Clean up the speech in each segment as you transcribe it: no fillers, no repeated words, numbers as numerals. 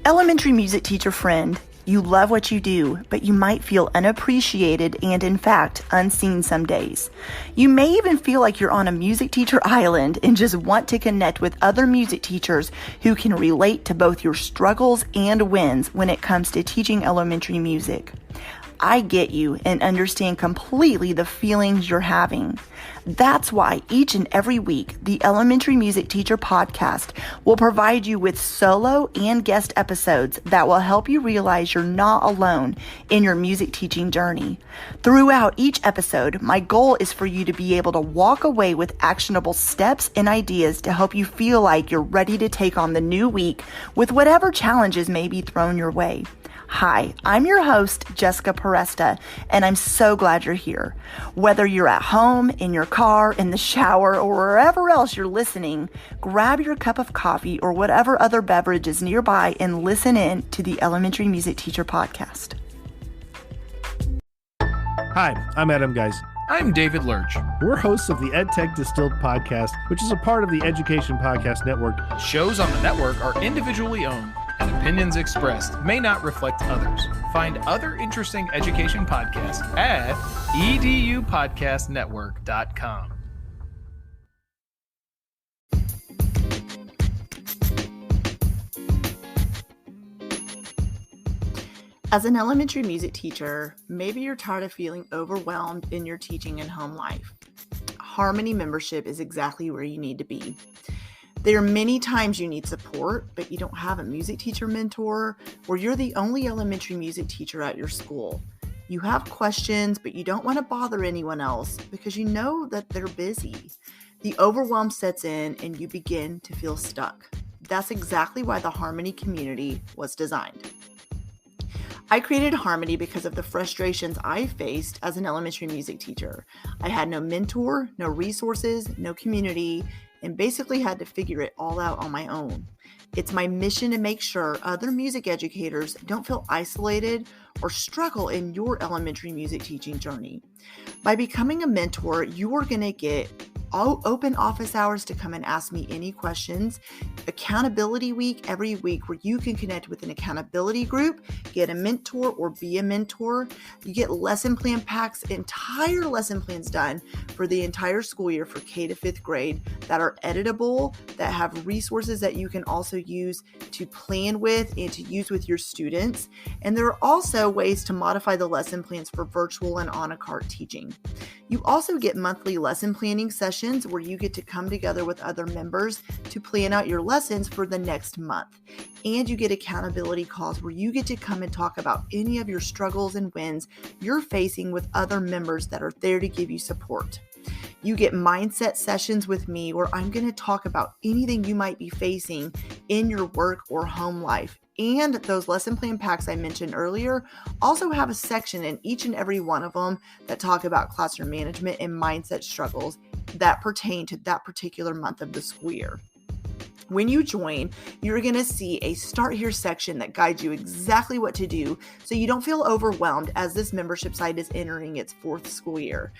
Elementary music teacher friend, you love what you do, but you might feel unappreciated and, in fact, unseen some days. You may even feel like you're on a music teacher island and just want to connect with other music teachers who can relate to both your struggles and wins when it comes to teaching elementary music. I get you and understand completely the feelings you're having. That's why each and every week, the Elementary Music Teacher Podcast will provide you with solo and guest episodes that will help you realize you're not alone in your music teaching journey. Throughout each episode, my goal is for you to be able to walk away with actionable steps and ideas to help you feel like you're ready to take on the new week with whatever challenges may be thrown your way. Hi, I'm your host, Jessica Peresta, and I'm so glad you're here. Whether you're at home, in your car, in the shower, or wherever else you're listening, grab your cup of coffee or whatever other beverage is nearby and listen in to the Elementary Music Teacher Podcast. Hi, I'm Adam Geis. I'm David Lurch. We're hosts of the EdTech Distilled podcast, which is a part of the Education Podcast Network. Shows on the network are individually owned, and opinions expressed may not reflect others. Find other interesting education podcasts at edupodcastnetwork.com. As an elementary music teacher, maybe you're tired of feeling overwhelmed in your teaching and home life. Harmony membership is exactly where you need to be. There are many times you need support, but you don't have a music teacher mentor, or you're the only elementary music teacher at your school. You have questions, but you don't want to bother anyone else because you know that they're busy. The overwhelm sets in and you begin to feel stuck. That's exactly why the Harmony community was designed. I created Harmony because of the frustrations I faced as an elementary music teacher. I had no mentor, no resources, no community, and basically had to figure it all out on my own. It's my mission to make sure other music educators don't feel isolated or struggle in your elementary music teaching journey. By becoming a mentor, you are going to get open office hours to come and ask me any questions, accountability week every week where you can connect with an accountability group, get a mentor or be a mentor. You get lesson plan packs, entire lesson plans done for the entire school year for K to 5th grade that are editable, that have resources that you can also use to plan with and to use with your students. And there are also ways to modify the lesson plans for virtual and on a cart teaching. You also get monthly lesson planning sessions where you get to come together with other members to plan out your lessons for the next month. And you get accountability calls where you get to come and talk about any of your struggles and wins you're facing with other members that are there to give you support. You get mindset sessions with me where I'm going to talk about anything you might be facing in your work or home life. And those lesson plan packs I mentioned earlier also have a section in each and every one of them that talk about classroom management and mindset struggles that pertain to that particular month of the school year. When you join, you're going to see a Start Here section that guides you exactly what to do so you don't feel overwhelmed as this membership site is entering its 4th school year.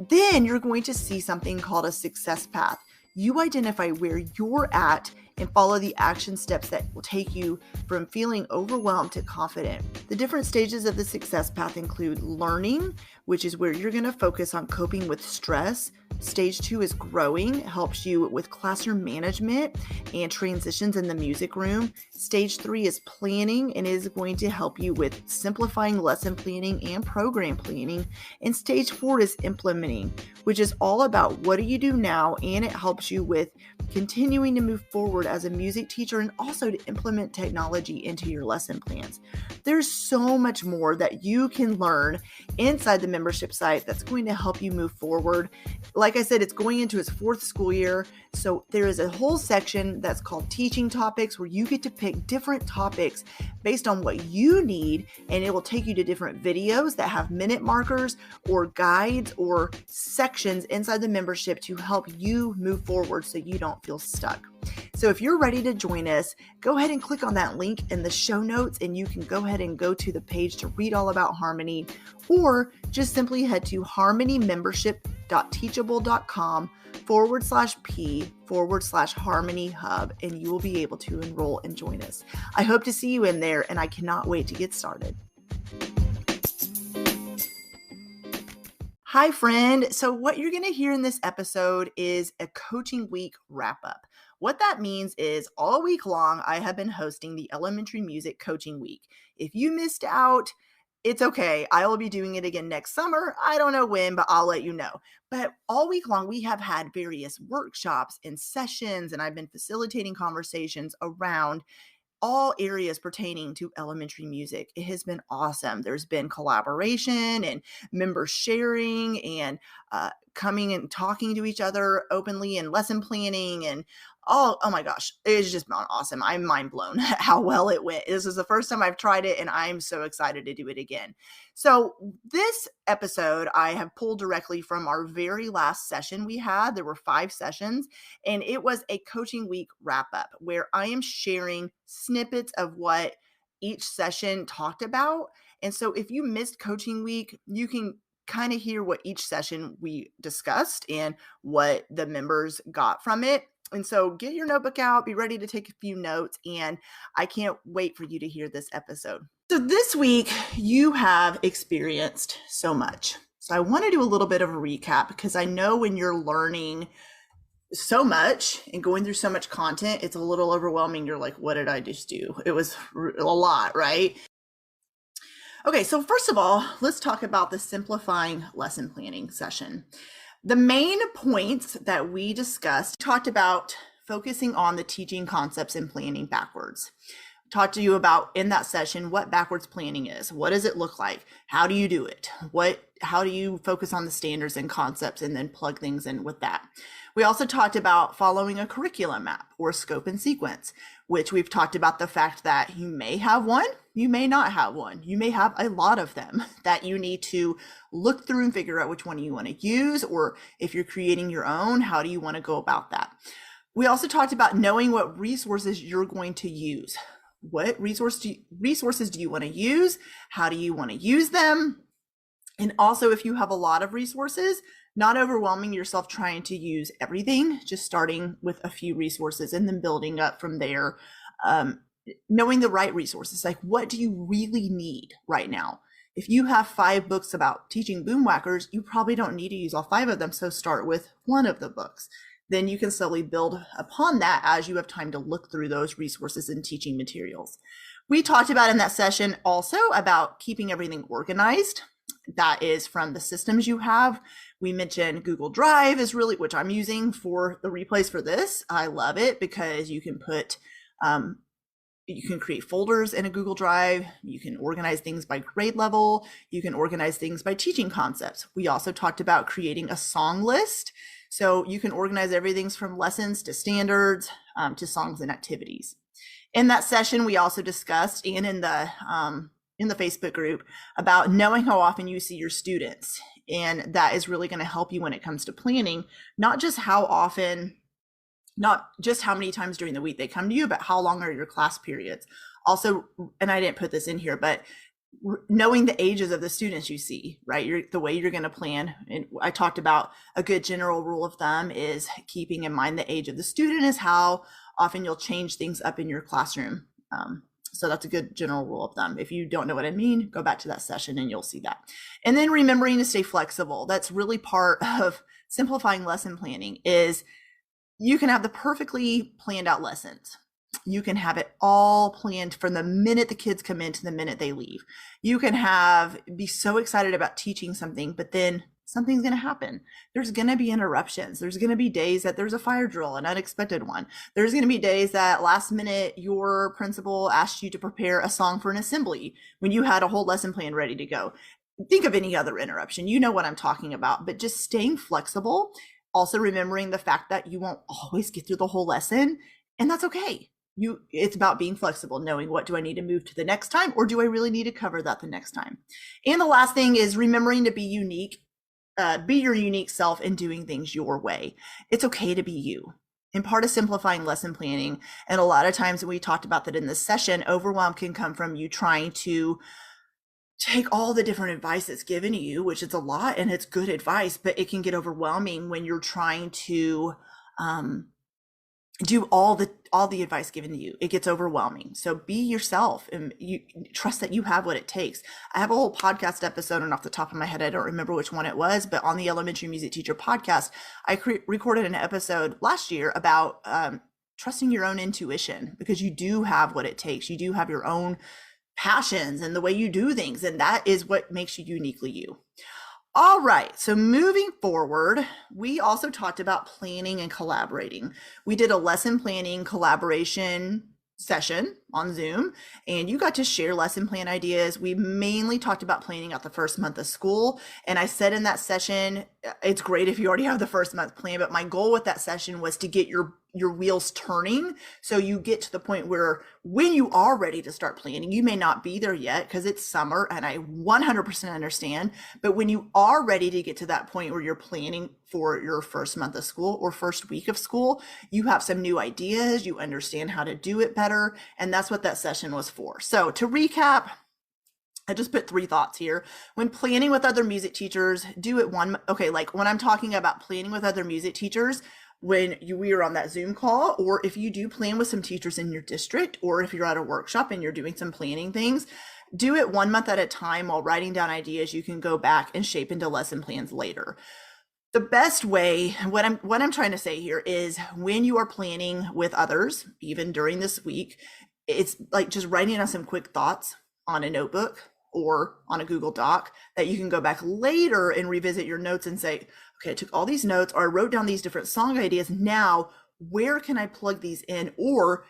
Then you're going to see something called a success path. You identify where you're at and follow the action steps that will take you from feeling overwhelmed to confident. The different stages of the success path include learning, which is where you're going to focus on coping with stress. Stage 2 is growing. It helps you with classroom management and transitions in the music room. Stage 3 is planning and is going to help you with simplifying lesson planning and program planning. And stage 4 is implementing, which is all about what do you do now, and it helps you with continuing to move forward as a music teacher and also to implement technology into your lesson plans. There's so much more that you can learn inside the membership site that's going to help you move forward. Like I said, it's going into its 4th school year, so there is a whole section that's called teaching topics where you get to pick different topics based on what you need, and it will take you to different videos that have minute markers or guides or sections inside the membership to help you move forward so you don't feel stuck. So if you're ready to join us, go ahead and click on that link in the show notes and you can go ahead and go to the page to read all about Harmony, or just simply head to harmonymembership.teachable.com/P/Harmony Hub and you will be able to enroll and join us. I hope to see you in there and I cannot wait to get started. Hi, friend. So what you're going to hear in this episode is a coaching week wrap up. What that means is all week long, I have been hosting the Elementary Music Coaching Week. If you missed out, it's okay. I will be doing it again next summer. I don't know when, but I'll let you know. But all week long, we have had various workshops and sessions, and I've been facilitating conversations around all areas pertaining to elementary music. It has been awesome. There's been collaboration and member sharing and coming and talking to each other openly and lesson planning and oh my gosh, it's just been awesome. I'm mind blown how well it went. This is the first time I've tried it and I'm so excited to do it again. So this episode I have pulled directly from our very last session we had. There were 5 sessions and it was a coaching week wrap up where I am sharing snippets of what each session talked about. And so if you missed coaching week, you can kind of hear what each session we discussed and what the members got from it. And so get your notebook out, be ready to take a few notes, and I can't wait for you to hear this episode. So this week you have experienced so much. So I want to do a little bit of a recap because I know when you're learning so much and going through so much content, it's a little overwhelming. You're like, what did I just do? It was a lot, right? Okay, so first of all, let's talk about the simplifying lesson planning session. The main points that we discussed talked about focusing on the teaching concepts and planning backwards. Talked to you about in that session what backwards planning is. What does it look like? How do you do it? How do you focus on the standards and concepts and then plug things in with that? We also talked about following a curriculum map or scope and sequence, which we've talked about the fact that you may have one, you may not have one. You may have a lot of them that you need to look through and figure out which one you want to use, or if you're creating your own, how do you want to go about that? We also talked about knowing what resources you're going to use. What resources do you want to use? How do you want to use them? And also, if you have a lot of resources, not overwhelming yourself trying to use everything, just starting with a few resources and then building up from there. Knowing the right resources, like what do you really need right now? If you have 5 books about teaching boomwhackers, you probably don't need to use all 5 of them. So start with one of the books. Then you can slowly build upon that as you have time to look through those resources and teaching materials. We talked about in that session also about keeping everything organized. That is from the systems you have. We mentioned Google Drive is really, which I'm using for the replays for this. I love it because you can put, you can create folders in a Google Drive. You can organize things by grade level. You can organize things by teaching concepts. We also talked about creating a song list. So you can organize everything from lessons to standards to songs and activities. In that session, we also discussed, and in the Facebook group, about knowing how often you see your students. And that is really going to help you when it comes to planning, not just how often, not just how many times during the week they come to you, but how long are your class periods. Also, and I didn't put this in here, but knowing the ages of the students you see, right? The way you're going to plan. And I talked about a good general rule of thumb is keeping in mind the age of the student is how often you'll change things up in your classroom. So that's a good general rule of thumb. If you don't know what I mean, go back to that session and you'll see that. And then remembering to stay flexible. That's really part of simplifying lesson planning is you can have the perfectly planned out lessons. You can have it all planned from the minute the kids come in to the minute they leave. You can be so excited about teaching something, but then something's going to happen. There's going to be interruptions. There's going to be days that there's a fire drill, an unexpected one. There's going to be days that last minute your principal asked you to prepare a song for an assembly when you had a whole lesson plan ready to go. Think of any other interruption. You know what I'm talking about, but just staying flexible. Also remembering the fact that you won't always get through the whole lesson, and that's okay. It's about being flexible, knowing what do I need to move to the next time, or do I really need to cover that the next time? And the last thing is remembering to be unique. Be your unique self in doing things your way. It's okay to be you. and part of simplifying lesson planning. And a lot of times we talked about that in this session, overwhelm can come from you trying to take all the different advice that's given to you, which is a lot and it's good advice, but it can get overwhelming when you're trying to do all the advice given to you. It gets overwhelming. So be yourself and you trust that you have what it takes. I have a whole podcast episode, and off the top of my head, I don't remember which one it was, but on the Elementary Music Teacher podcast, I recorded an episode last year about trusting your own intuition, because you do have what it takes. You do have your own passions and the way you do things, and that is what makes you uniquely you. All right, so moving forward, we also talked about planning and collaborating. We did a lesson planning collaboration session on Zoom, and you got to share lesson plan ideas. We mainly talked about planning out the first month of school. And I said in that session, it's great if you already have the first month plan, but my goal with that session was to get your wheels turning. So you get to the point where when you are ready to start planning, you may not be there yet because it's summer, and I 100% understand. But when you are ready to get to that point where you're planning for your first month of school or first week of school, you have some new ideas, you understand how to do it better. And that's what that session was for. So to recap, I just put 3 thoughts here. When planning with other music teachers, do it like when I'm talking about planning with other music teachers, when we are on that Zoom call, or if you do plan with some teachers in your district, or if you're at a workshop and you're doing some planning things, do it 1 month at a time while writing down ideas you can go back and shape into lesson plans later. The best way, what I'm trying to say here is, when you are planning with others, even during this week, it's like just writing down some quick thoughts on a notebook or on a Google Doc that you can go back later and revisit your notes and say, okay, I took all these notes, or I wrote down these different song ideas. Now, where can I plug these in? Or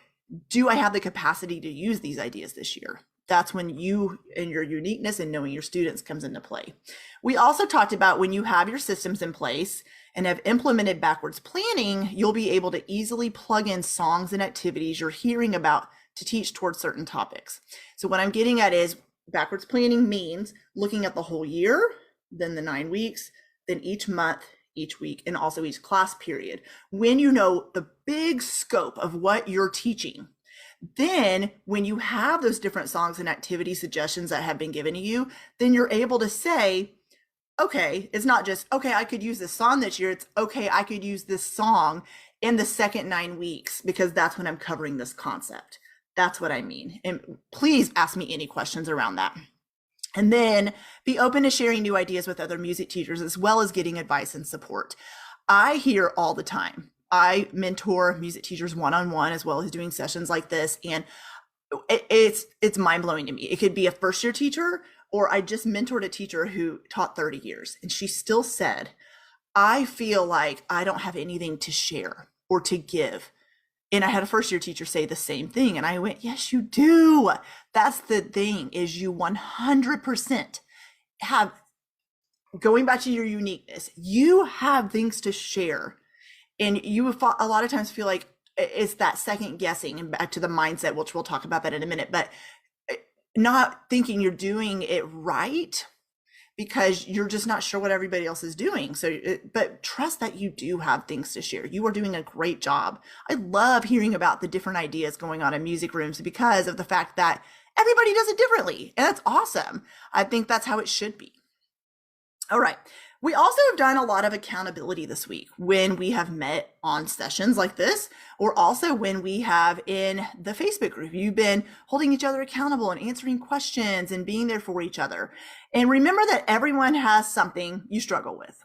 do I have the capacity to use these ideas this year? That's when you and your uniqueness and knowing your students comes into play. We also talked about when you have your systems in place and have implemented backwards planning, you'll be able to easily plug in songs and activities you're hearing about to teach towards certain topics. So what I'm getting at is, backwards planning means looking at the whole year, then the 9 weeks, then each month, each week, and also each class period. When you know the big scope of what you're teaching, then when you have those different songs and activity suggestions that have been given to you, then you're able to say, okay, it's not just, okay, I could use this song this year. It's okay, I could use this song in the second 9 weeks because that's when I'm covering this concept. That's what I mean. And please ask me any questions around that. And then be open to sharing new ideas with other music teachers, as well as getting advice and support. I hear all the time, I mentor music teachers one-on-one, as well as doing sessions like this. And it's mind-blowing to me. It could be a first-year teacher, or I just mentored a teacher who taught 30 years. And she still said, I feel like I don't have anything to share or to give. And I had a first-year teacher say the same thing. And I went, yes, you do. That's the thing, is you 100% have, going back to your uniqueness, you have things to share. And you a lot of times feel like it's that second guessing, and back to the mindset, which we'll talk about that in a minute, but not thinking you're doing it right because you're just not sure what everybody else is doing. So, but trust that you do have things to share. You are doing a great job. I love hearing about the different ideas going on in music rooms because of the fact that everybody does it differently. And that's awesome. I think that's how it should be. All right. We also have done a lot of accountability this week when we have met on sessions like this, or also when we have in the Facebook group. You've been holding each other accountable and answering questions and being there for each other. And remember that everyone has something you struggle with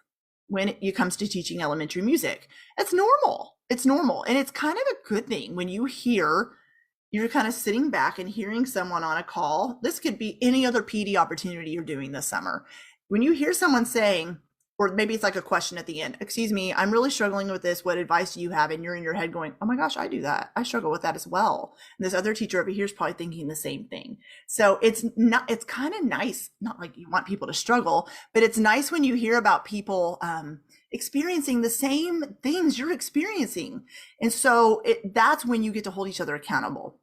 when it comes to teaching elementary music. It's normal. It's normal. And it's kind of a good thing when you're kind of sitting back and hearing someone on a call. This could be any other PD opportunity you're doing this summer. When you hear someone saying, or maybe it's like a question at the end, excuse me, I'm really struggling with this. What advice do you have? And you're in your head going, oh my gosh, I do that. I struggle with that as well. And this other teacher over here is probably thinking the same thing. So it's kind of nice, not like you want people to struggle, but it's nice when you hear about people experiencing the same things you're experiencing. And so that's when you get to hold each other accountable.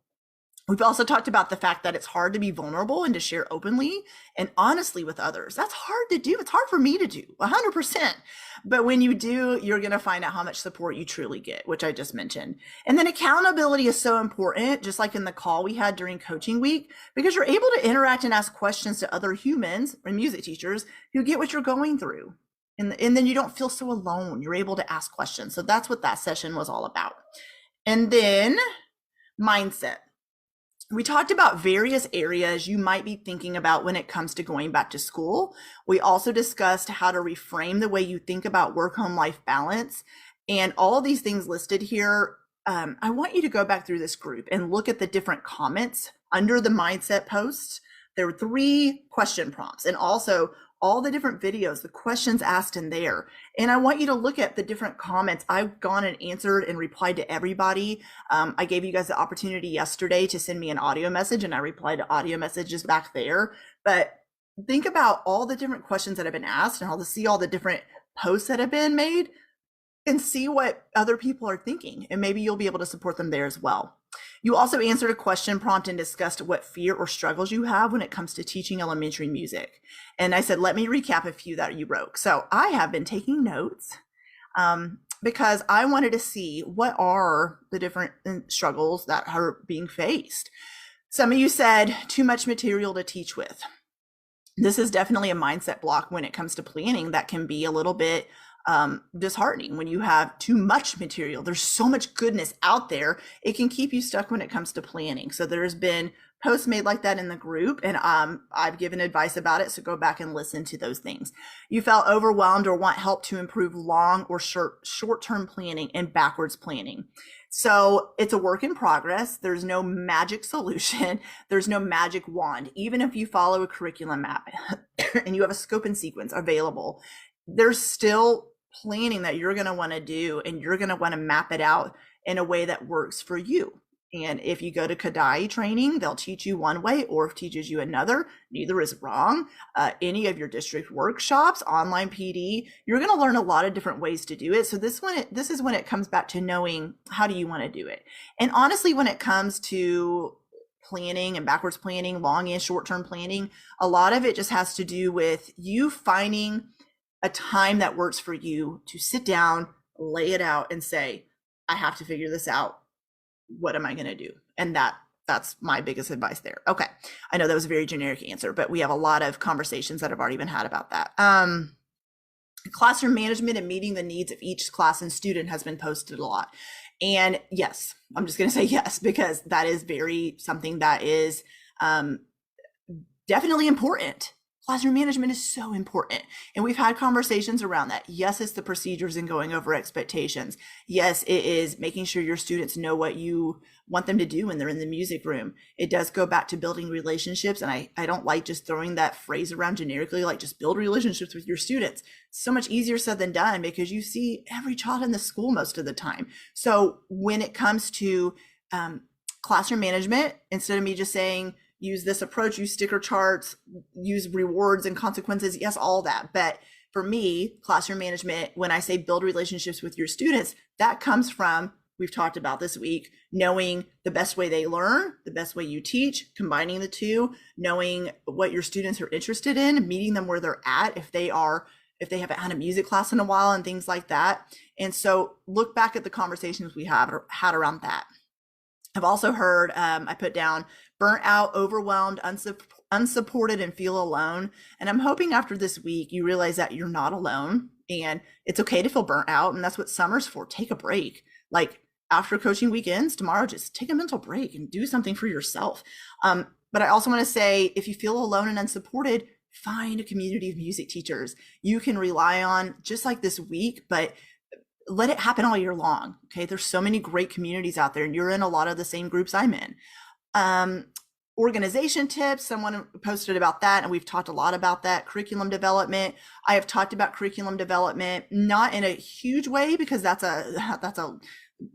We've also talked about the fact that it's hard to be vulnerable and to share openly and honestly with others. That's hard to do. It's hard for me to do 100%. But when you do, you're going to find out how much support you truly get, which I just mentioned. And then accountability is so important, just like in the call we had during coaching week, because you're able to interact and ask questions to other humans or music teachers who get what you're going through. And then you don't feel so alone. You're able to ask questions. So that's what that session was all about. And then mindset. We talked about various areas you might be thinking about when it comes to going back to school. We also discussed how to reframe the way you think about work-home life balance. And all of these things listed here, I want you to go back through this group and look at the different comments under the mindset post. There were 3 question prompts, and also all the different videos, the questions asked in there. And I want you to look at the different comments. I've gone and answered and replied to everybody. I gave you guys the opportunity yesterday to send me an audio message, and I replied to audio messages back there. But think about all the different questions that have been asked, and I'll see all the different posts that have been made and see what other people are thinking. And maybe you'll be able to support them there as well. You also answered a question prompt and discussed what fear or struggles you have when it comes to teaching elementary music. And I said, let me recap a few that you wrote. So I have been taking notes because I wanted to see what are the different struggles that are being faced. Some of you said too much material to teach with. This is definitely a mindset block when it comes to planning that can be a little bit disheartening when you have too much material. There's so much goodness out there. It can keep you stuck when it comes to planning. So there's been posts made like that in the group, and I've given advice about it. So go back and listen to those things. You felt overwhelmed or want help to improve long or short-term planning and backwards planning. So it's a work in progress. There's no magic solution. There's no magic wand. Even if you follow a curriculum map and you have a scope and sequence available, there's still planning that you're going to want to do, and you're going to want to map it out in a way that works for you. And if you go to Kadai training, they'll teach you one way, or if teaches you another. Neither is wrong. Any of your district workshops, online PD, you're going to learn a lot of different ways to do it. So this is when it comes back to knowing how do you want to do it. And honestly, when it comes to planning and backwards planning, long and short-term planning, a lot of it just has to do with you finding a time that works for you to sit down, lay it out, and say, I have to figure this out. What am I going to do? And that's my biggest advice there. Okay. I know that was a very generic answer, but we have a lot of conversations that have already been had about that. Classroom management and meeting the needs of each class and student has been posted a lot. And yes, I'm just going to say yes, because that is something that is definitely important. Classroom management is so important. And we've had conversations around that. Yes, it's the procedures and going over expectations. Yes, it is making sure your students know what you want them to do when they're in the music room. It does go back to building relationships. And I don't like just throwing that phrase around generically, like just build relationships with your students. It's so much easier said than done because you see every child in the school most of the time. So when it comes to classroom management, instead of me just saying, use this approach, use sticker charts, use rewards and consequences. Yes, all that. But for me, classroom management, when I say build relationships with your students, that comes from, we've talked about this week, knowing the best way they learn, the best way you teach, combining the two, knowing what your students are interested in, meeting them where they're at, if they haven't had a music class in a while and things like that. And so look back at the conversations we had around that. I've also heard, I put down, burnt out, overwhelmed, unsupported, and feel alone. And I'm hoping after this week, you realize that you're not alone and it's okay to feel burnt out. And that's what summer's for. Take a break. Like after coaching weekends, tomorrow, just take a mental break and do something for yourself. But I also want to say, if you feel alone and unsupported, find a community of music teachers you can rely on, just like this week, but let it happen all year long. Okay. There's so many great communities out there, and you're in a lot of the same groups I'm in. Organization tips, someone posted about that, and we've talked a lot about that. Curriculum development. I have talked about curriculum development, not in a huge way because that's a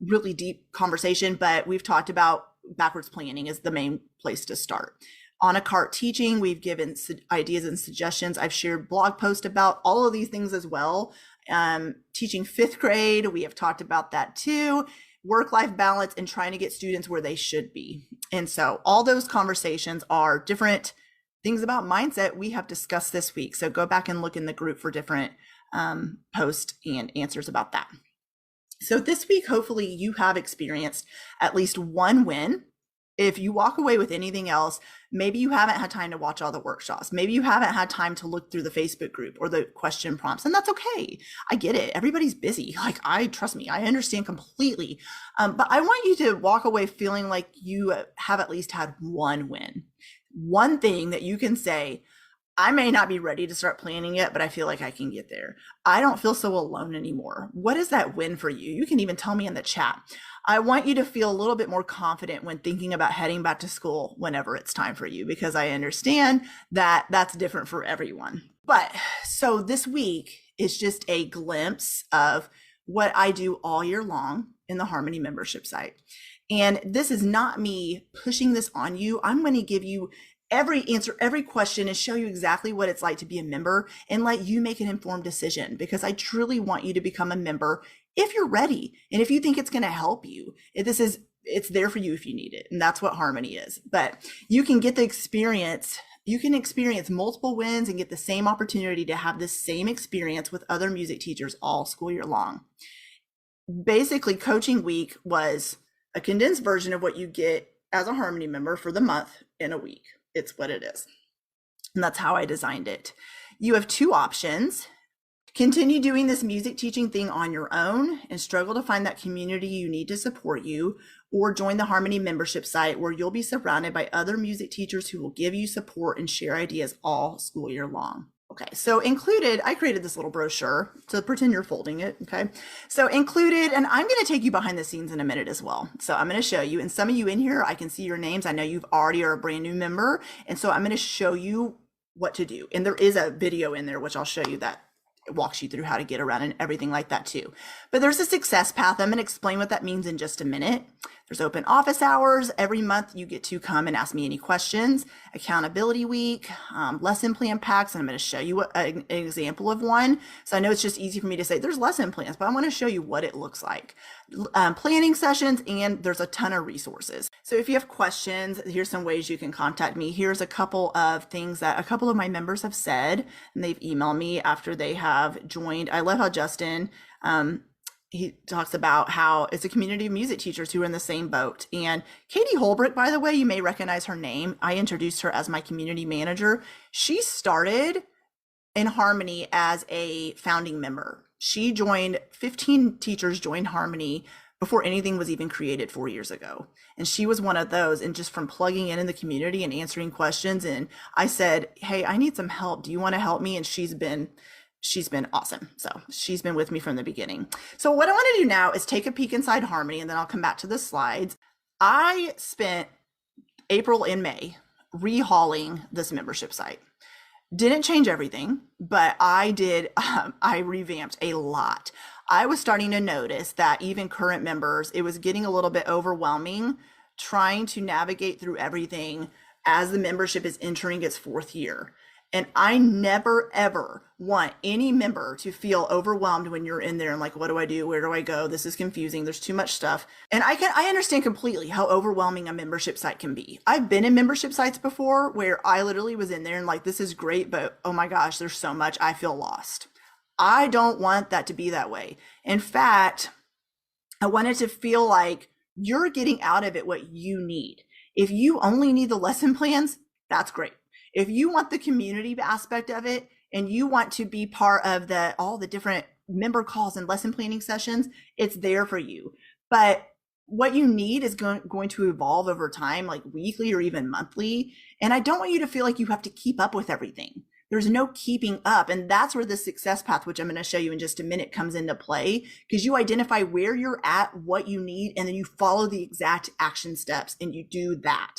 really deep conversation, but we've talked about backwards planning is the main place to start. On a cart teaching, we've given ideas and suggestions. I've shared blog posts about all of these things as well. Teaching fifth grade, we have talked about that too. Work-life balance and trying to get students where they should be. And so all those conversations are different things about mindset we have discussed this week. So go back and look in the group for different posts and answers about that. So this week, hopefully you have experienced at least one win. If you walk away with anything else, maybe you haven't had time to watch all the workshops. Maybe you haven't had time to look through the Facebook group or the question prompts, and that's okay. I get it. Everybody's busy. Trust me, I understand completely. But I want you to walk away feeling like you have at least had one win. One thing that you can say, I may not be ready to start planning yet, but I feel like I can get there. I don't feel so alone anymore. What is that win for you? You can even tell me in the chat. I want you to feel a little bit more confident when thinking about heading back to school whenever it's time for you, because I understand that that's different for everyone. But so this week is just a glimpse of what I do all year long in the Harmony membership site. And this is not me pushing this on you. I'm going to give you answer every question and show you exactly what it's like to be a member and let you make an informed decision, because I truly want you to become a member if you're ready. And if you think it's going to help you, it's there for you if you need it. And that's what Harmony is. But you can get the experience. You can experience multiple wins and get the same opportunity to have the same experience with other music teachers all school year long. Basically, Coaching Week was a condensed version of what you get as a Harmony member for the month in a week. It's what it is. And that's how I designed it. You have two options. Continue doing this music teaching thing on your own and struggle to find that community you need to support you, or join the Harmony membership site where you'll be surrounded by other music teachers who will give you support and share ideas all school year long. Okay, so included, I created this little brochure to pretend you're folding it, okay? So included, and I'm gonna take you behind the scenes in a minute as well. So I'm gonna show you, and some of you in here, I can see your names. I know you've already are a brand new member. And so I'm gonna show you what to do. And there is a video in there, which I'll show you that walks you through how to get around and everything like that too. But there's a success path. I'm going to explain what that means in just a minute. There's open office hours. Every month you get to come and ask me any questions. Accountability week, lesson plan packs. And I'm going to show you an example of one. So I know it's just easy for me to say there's lesson plans, but I want to show you what it looks like. Planning sessions, and there's a ton of resources. So if you have questions, here's some ways you can contact me. Here's a couple of things that a couple of my members have said, and they've emailed me after they have joined. I love how Justin, he talks about how it's a community of music teachers who are in the same boat. And Katie Holbrook, by the way, you may recognize her name. I introduced her as my community manager. She started in Harmony as a founding member. She joined, 15 teachers joined Harmony before anything was even created 4 years ago. And she was one of those, and just from plugging in the community and answering questions. And I said, hey, I need some help. Do you want to help me? And she's been awesome. So she's been with me from the beginning. So what I want to do now is take a peek inside Harmony, and then I'll come back to the slides. I spent April and May rehauling this membership site. Didn't change everything, but I did. I revamped a lot. I was starting to notice that even current members, it was getting a little bit overwhelming trying to navigate through everything as the membership is entering its 4th year. And I never, ever want any member to feel overwhelmed when you're in there and like, what do I do? Where do I go? This is confusing. There's too much stuff. And I understand completely how overwhelming a membership site can be. I've been in membership sites before where I literally was in there and like, this is great, but oh my gosh, there's so much. I feel lost. I don't want that to be that way. In fact, I want it to feel like you're getting out of it what you need. If you only need the lesson plans, that's great. If you want the community aspect of it and you want to be part of all the different member calls and lesson planning sessions, it's there for you. But what you need is going to evolve over time, like weekly or even monthly. And I don't want you to feel like you have to keep up with everything. There's no keeping up. And that's where the success path, which I'm going to show you in just a minute, comes into play, because you identify where you're at, what you need, and then you follow the exact action steps and you do that.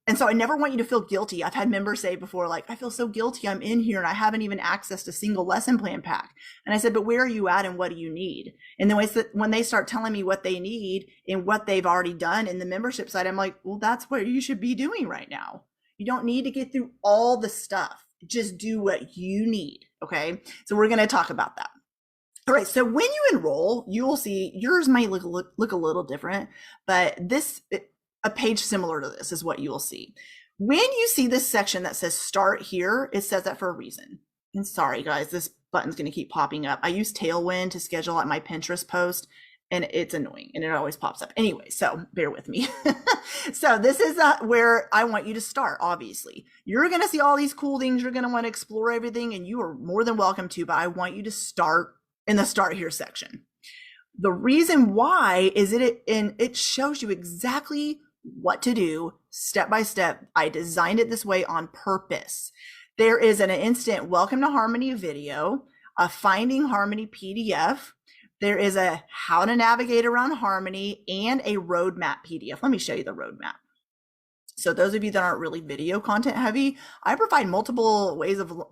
And so I never want you to feel guilty. I've had members say before, like, I feel so guilty. I'm in here and I haven't even accessed a single lesson plan pack. And I said, but where are you at and what do you need? And then when they start telling me what they need and what they've already done in the membership side, I'm like, well, that's what you should be doing right now. You don't need to get through all the stuff. Just do what you need. Okay. So we're going to talk about that. All right. So when you enroll, you will see yours might look a little different, but a page similar to this is what you will see. When you see this section that says start here, it says that for a reason. And sorry guys, this button's going to keep popping up. I use Tailwind to schedule out my Pinterest post, and it's annoying and it always pops up. Anyway, so bear with me. So this is where I want you to start. Obviously, you're going to see all these cool things. You're going to want to explore everything, and you are more than welcome to, but I want you to start in the start here section. The reason why is it shows you exactly what to do step by step. I designed it this way on purpose. There is an instant Welcome to Harmony video, a Finding Harmony PDF. There is a How to Navigate Around Harmony and a roadmap PDF. Let me show you the roadmap. So those of you that aren't really video content heavy, I provide multiple ways of.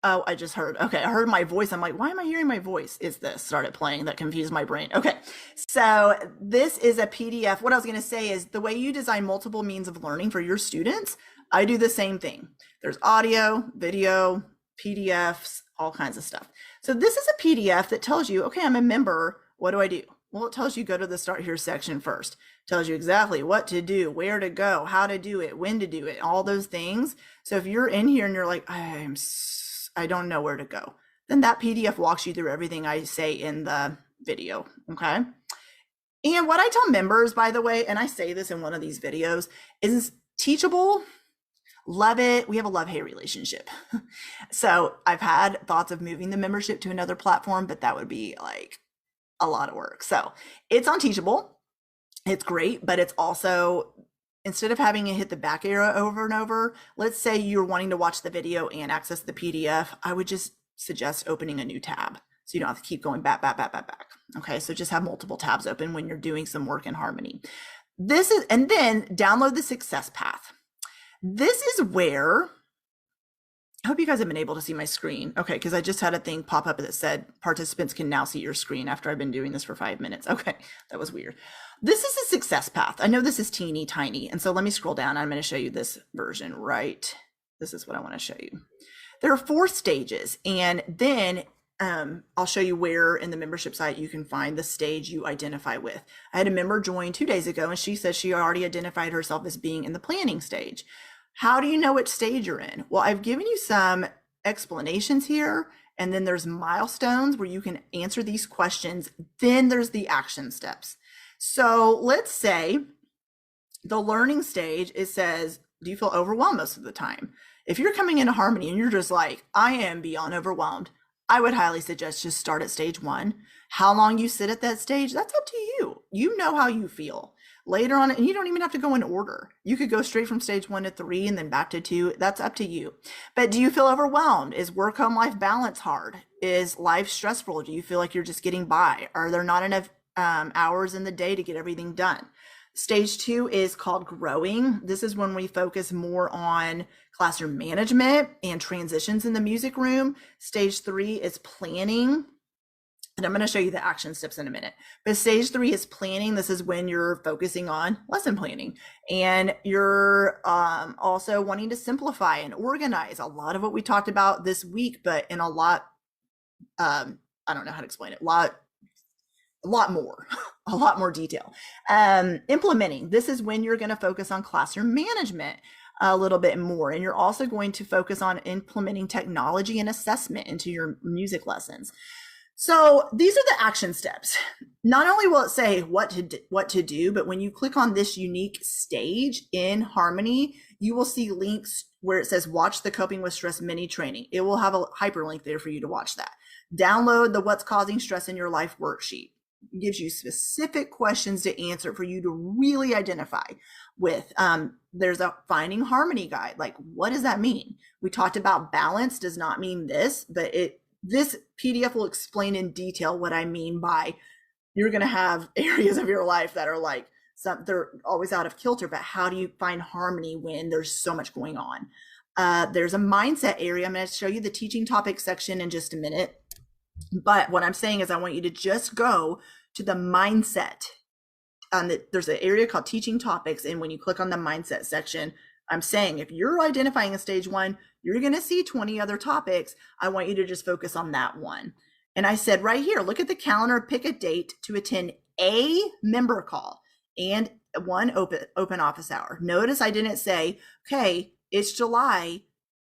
Oh, I just heard. Okay, I heard my voice. I'm like, why am I hearing my voice? Is this started playing? That confused my brain. Okay, so this is a PDF. What I was going to say is the way you design multiple means of learning for your students, I do the same thing. There's audio, video, PDFs, all kinds of stuff. So this is a PDF that tells you, okay, I'm a member. What do I do? Well, it tells you go to the Start Here section first. It tells you exactly what to do, where to go, how to do it, when to do it, all those things. So if you're in here and you're like, I don't know where to go, then that PDF walks you through everything I say in the video, okay? And what I tell members, by the way, and I say this in one of these videos, is Teachable, love it. We have a love-hate relationship. So I've had thoughts of moving the membership to another platform, but that would be like a lot of work. So it's on Teachable. It's great, but it's also, instead of having it hit the back arrow over and over, let's say you're wanting to watch the video and access the PDF, I would just suggest opening a new tab so you don't have to keep going back. Okay, so just have multiple tabs open when you're doing some work in Harmony. And then download the Success Path. This is where, I hope you guys have been able to see my screen. Okay, because I just had a thing pop up that said participants can now see your screen after I've been doing this for 5 minutes. Okay, that was weird. This is a Success Path. I know this is teeny tiny. And so let me scroll down. I'm going to show you this version, right? This is what I want to show you. There are 4 stages. And then I'll show you where in the membership site you can find the stage you identify with. I had a member join 2 days ago, and she says she already identified herself as being in the planning stage. How do you know which stage you're in? Well, I've given you some explanations here, and then there's milestones where you can answer these questions. Then there's the action steps. So let's say the learning stage, it says, do you feel overwhelmed most of the time? If you're coming into Harmony and you're just like, I am beyond overwhelmed, I would highly suggest just start at stage 1. How long you sit at that stage, that's up to you. You know how you feel. Later on, and you don't even have to go in order. You could go straight from stage 1 to 3 and then back to 2. That's up to you. But do you feel overwhelmed? Is work-home life balance hard? Is life stressful? Do you feel like you're just getting by? Are there not enough hours in the day to get everything done? Stage 2 is called growing. This is when we focus more on classroom management and transitions in the music room. Stage 3 is planning. And I'm going to show you the action steps in a minute. But stage 3 is planning. This is when you're focusing on lesson planning. And you're also wanting to simplify and organize a lot of what we talked about this week, but in a lot, I don't know how to explain it, a lot more, a lot more detail. Implementing. This is when you're going to focus on classroom management a little bit more. And you're also going to focus on implementing technology and assessment into your music lessons. So these are the action steps. Not only will it say what to do, but when you click on this unique stage in Harmony, you will see links where it says watch the Coping with Stress mini training. It will have a hyperlink there for you to watch that. Download the What's Causing Stress in Your Life worksheet. It gives you specific questions to answer for you to really identify with. There's a Finding Harmony guide. Like, what does that mean? We talked about balance does not mean this, but this PDF will explain in detail what I mean by you're going to have areas of your life that are like, they're always out of kilter, but how do you find harmony when there's so much going on? There's a mindset area. I'm going to show you the teaching topics section in just a minute. But what I'm saying is I want you to just go to the mindset. There's an area called teaching topics. And when you click on the mindset section, I'm saying if you're identifying a stage 1, you're going to see 20 other topics. I want you to just focus on that one. And I said right here, look at the calendar, pick a date to attend a member call. and one open office hour. Notice I didn't say, okay, it's July,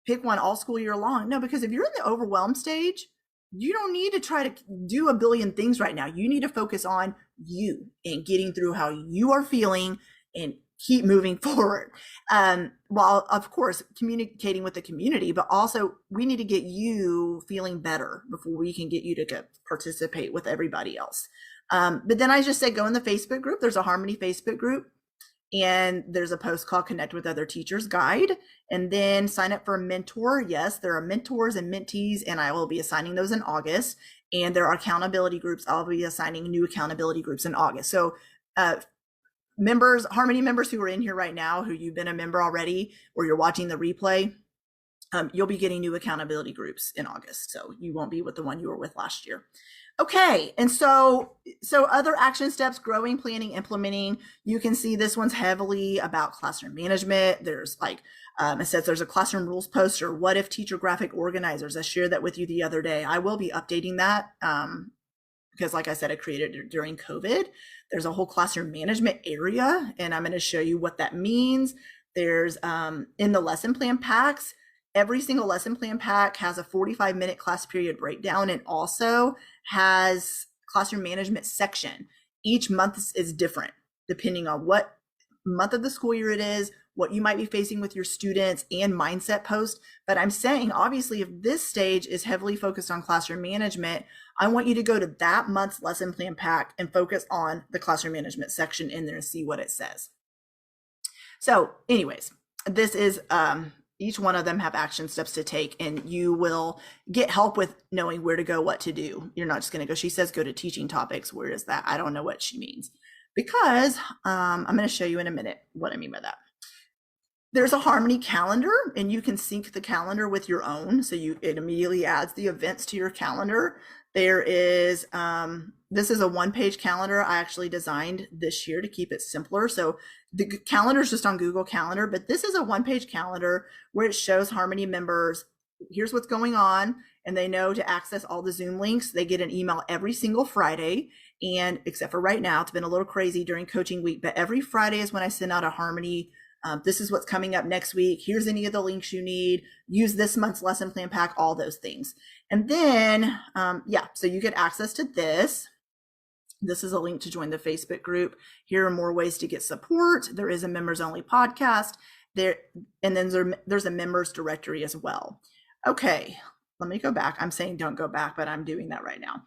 pick one all school year long. No, because if you're in the overwhelmed stage, you don't need to try to do a billion things right now. You need to focus on you and getting through how you are feeling and keep moving forward. While of course communicating with the community, but also we need to get you feeling better before we can get you to participate with everybody else. But then I just said, go in the Facebook group. There's a Harmony Facebook group, and there's a post called Connect with Other Teachers Guide, and then sign up for a mentor. Yes, there are mentors and mentees, and I will be assigning those in August. And there are accountability groups. I'll be assigning new accountability groups in August. So members, Harmony members who are in here right now, who you've been a member already, or you're watching the replay, you'll be getting new accountability groups in August. So you won't be with the one you were with last year. Okay, and so other action steps: growing, planning, implementing. You can see this one's heavily about classroom management. There's like, it says there's a classroom rules poster. What if teacher graphic organizers? I shared that with you the other day. I will be updating that because like I said, I created it during COVID. There's a whole classroom management area, and I'm going to show you what that means. There's in the lesson plan packs, every single lesson plan pack has a 45-minute class period breakdown and also has classroom management section. Each month is different depending on what month of the school year it is, what you might be facing with your students, and mindset post. But I'm saying, obviously, if this stage is heavily focused on classroom management, I want you to go to that month's lesson plan pack and focus on the classroom management section in there and see what it says. So anyways, this is each one of them have action steps to take, and you will get help with knowing where to go, what to do. You're not just going to go, she says, go to teaching topics. Where is that? I don't know what she means, because I'm going to show you in a minute what I mean by that. There's a Harmony calendar, and you can sync the calendar with your own. So it immediately adds the events to your calendar. There is, this is a one-page calendar I actually designed this year to keep it simpler. So the calendar is just on Google Calendar, but this is a one-page calendar where it shows Harmony members, here's what's going on, and they know to access all the Zoom links. They get an email every single Friday, and except for right now, it's been a little crazy during coaching week, but every Friday is when I send out a Harmony, this is what's coming up next week. Here's any of the links you need. Use this month's lesson plan pack, all those things. And then, so you get access to this. This is a link to join the Facebook group. Here are more ways to get support. There is a members only podcast there. And then there's a members directory as well. Okay, let me go back. I'm saying don't go back, but I'm doing that right now.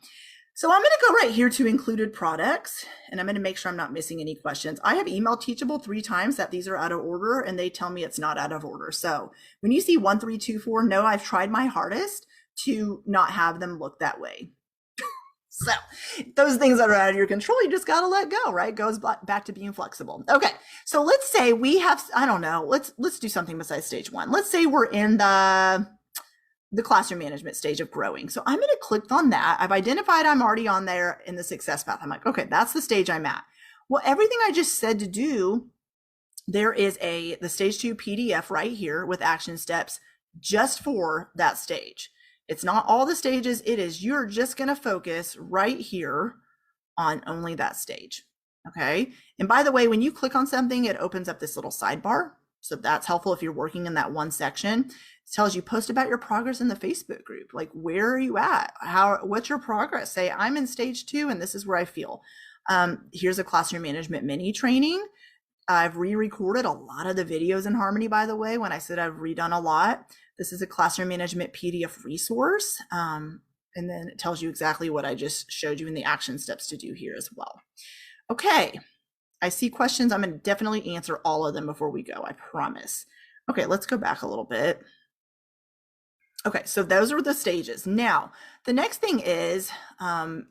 So I'm going to go right here to included products, and I'm going to make sure I'm not missing any questions. I have emailed Teachable 3 times that these are out of order, and they tell me it's not out of order. So when you see 1324, no, I've tried my hardest to not have them look that way. So those things that are out of your control, you just got to let go, right? Goes back to being flexible. Okay. So let's say we have, I don't know, let's do something besides stage 1. Let's say we're in the classroom management stage of growing. So I'm going to click on that. I've identified I'm already on there in the success path. I'm like, okay, that's the stage I'm at. Well, everything I just said to do, there is the stage 2 PDF right here with action steps just for that stage. It's not all the stages. It is, you're just going to focus right here on only that stage. Okay. And by the way, when you click on something, it opens up this little sidebar. So that's helpful if you're working in that one section. It tells you post about your progress in the Facebook group. Like, where are you at? What's your progress? Say, I'm in stage 2 and this is where I feel. Here's a classroom management mini training. I've re-recorded a lot of the videos in Harmony, by the way. When I said I've redone a lot, this is a classroom management PDF resource. And then it tells you exactly what I just showed you in the action steps to do here as well. Okay, I see questions. I'm going to definitely answer all of them before we go, I promise. Okay, let's go back a little bit. Okay, so those are the stages. Now, the next thing is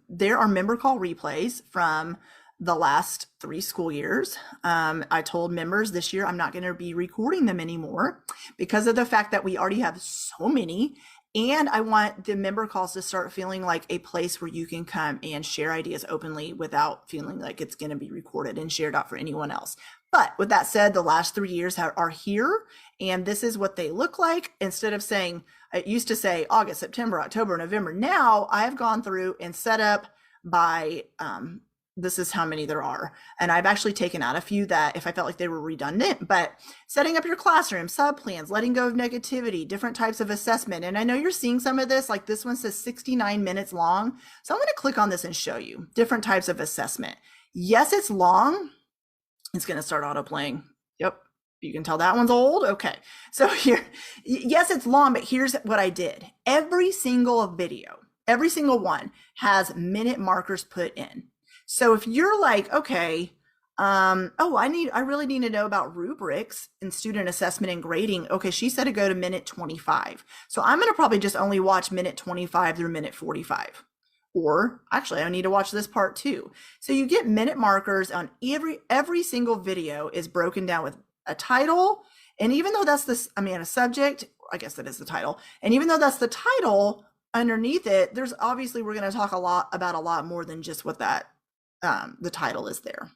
there are member call replays from the last 3 school years. I told members this year I'm not going to be recording them anymore because of the fact that we already have so many, and I want the member calls to start feeling like a place where you can come and share ideas openly without feeling like it's going to be recorded and shared out for anyone else. But with that said, the last 3 years are here, and this is what they look like. Instead of saying, it used to say August, September, October, November. Now I've gone through and set up by this is how many there are. And I've actually taken out a few that if I felt like they were redundant, but setting up your classroom, sub-plans, letting go of negativity, different types of assessment. And I know you're seeing some of this, like this one says 69 minutes long. So I'm going to click on this and show you different types of assessment. Yes, it's long. It's going to start auto playing. Yep. You can tell that one's old. Okay. So here, yes, it's long, but here's what I did. Every single video, every single one has minute markers put in. So if you're like, okay, I really need to know about rubrics and student assessment and grading. Okay, she said to go to minute 25. So I'm going to probably just only watch minute 25 through minute 45. Or actually, I need to watch this part too. So you get minute markers on every single video is broken down with a title. And even though that's a subject, I guess that is the title. And even though that's the title, underneath it, there's obviously, we're going to talk about a lot more than just what that the title is there.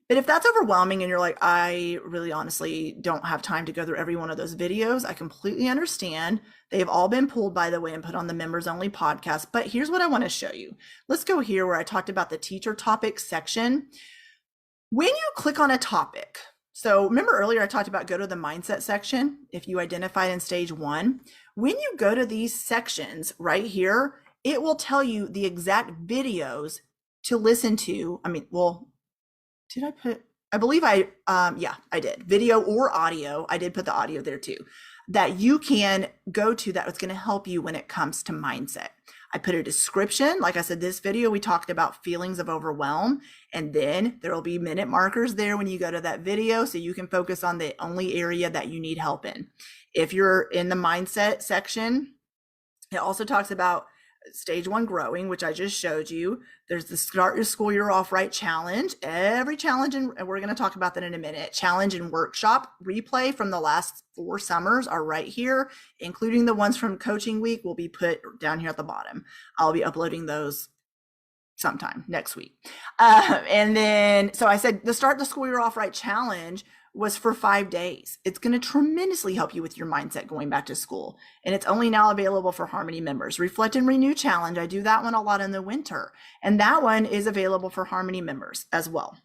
But if that's overwhelming and you're like, I really honestly don't have time to go through every one of those videos, I completely understand. They've all been pulled, by the way, and put on the members only podcast. But here's what I want to show you. Let's go here where I talked about the teacher topics section. When you click on a topic, so remember earlier I talked about go to the mindset section if you identified in stage 1. When you go to these sections right here, it will tell you the exact videos to listen to. Did I put, I believe I did. Video or audio. I did put the audio there too, that you can go to that was going to help you when it comes to mindset. I put a description. Like I said, this video, we talked about feelings of overwhelm, and then there will be minute markers there when you go to that video so you can focus on the only area that you need help in. If you're in the mindset section, it also talks about stage 1 growing, which I just showed you. There's the start your school year off right challenge. Every challenge, and we're going to talk about that in a minute, challenge and workshop replay from the last 4 summers are right here, including the ones from coaching week will be put down here at the bottom. I'll be uploading those sometime next week. And then, so I said the start the school year off right challenge was for 5 days. It's going to tremendously help you with your mindset going back to school. And it's only now available for Harmony members. Reflect and Renew Challenge. I do that one a lot in the winter. And that one is available for Harmony members as well.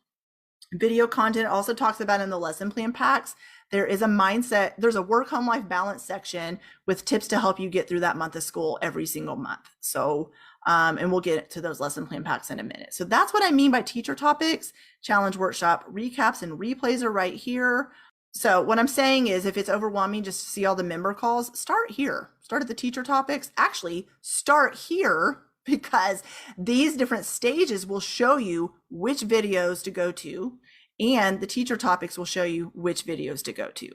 Video content also talks about in the lesson plan packs. There is a mindset, there's a work home life balance section with tips to help you get through that month of school every single month. So, and we'll get to those lesson plan packs in a minute. So that's what I mean by teacher topics, challenge, workshop, recaps, and replays are right here. So what I'm saying is if it's overwhelming just to see all the member calls, start here. Start at the teacher topics. Actually, start here because these different stages will show you which videos to go to, and the teacher topics will show you which videos to go to.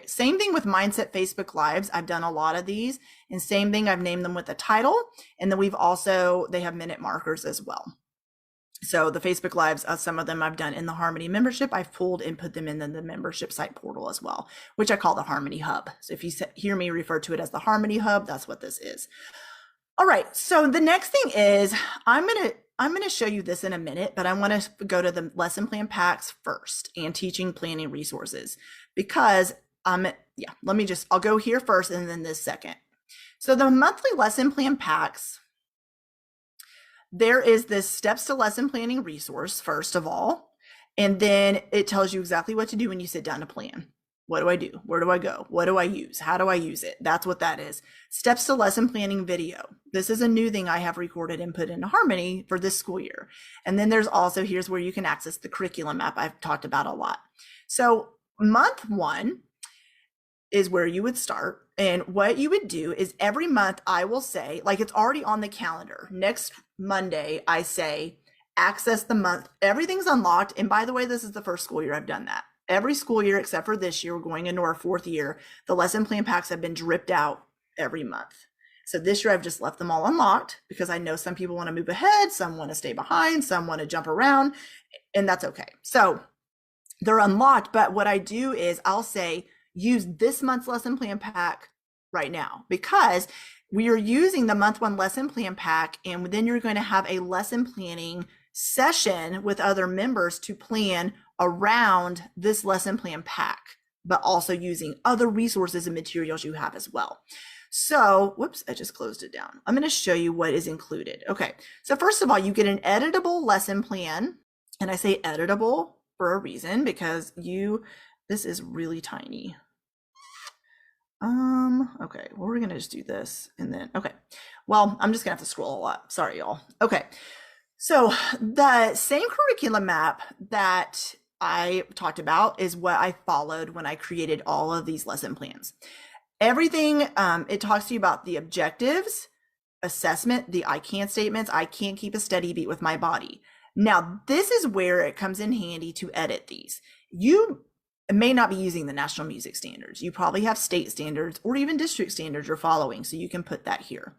Same thing with Mindset Facebook Lives. I've done a lot of these, and same thing, I've named them with a title, and then they have minute markers as well. So the Facebook Lives, some of them I've done in the Harmony membership. I've pulled and put them in the membership site portal as well, which I call the Harmony Hub. So if you hear me refer to it as the Harmony Hub, that's what this is. All right, so the next thing is I'm gonna show you this in a minute, but I want to go to the lesson plan packs first and teaching planning resources because I'll go here first and then this second. So the monthly lesson plan packs, there is this steps to lesson planning resource first of all, and then it tells you exactly what to do when you sit down to plan. What do I do? Where do I go? What do I use? How do I use it? That's what that is. Steps to lesson planning video. This is a new thing I have recorded and put into Harmony for this school year. And then there's also, here's where you can access the curriculum map I've talked about a lot. So month 1 is where you would start. And what you would do is every month I will say, like it's already on the calendar. Next Monday, I say, access the month. Everything's unlocked. And by the way, this is the first school year I've done that. Every school year, except for this year, we're going into our 4th year, the lesson plan packs have been dripped out every month. So this year I've just left them all unlocked because I know some people want to move ahead, some want to stay behind, some want to jump around, and that's okay. So they're unlocked, but what I do is I'll say, use this month's lesson plan pack right now because we are using the month 1 lesson plan pack, and then you're going to have a lesson planning session with other members to plan around this lesson plan pack, but also using other resources and materials you have as well. So, whoops, I just closed it down. I'm going to show you what is included. Okay, so first of all, you get an editable lesson plan. And I say editable for a reason, because this is really tiny. Okay, well, we're going to just do this and then, okay. Well, I'm just going to have to scroll a lot. Sorry, y'all. Okay, so the same curriculum map that I talked about is what I followed when I created all of these lesson plans. Everything, it talks to you about the objectives, assessment, the I can statements. I can't keep a steady beat with my body. Now, this is where it comes in handy to edit these. You may not be using the national music standards. You probably have state standards or even district standards you're following, so you can put that here.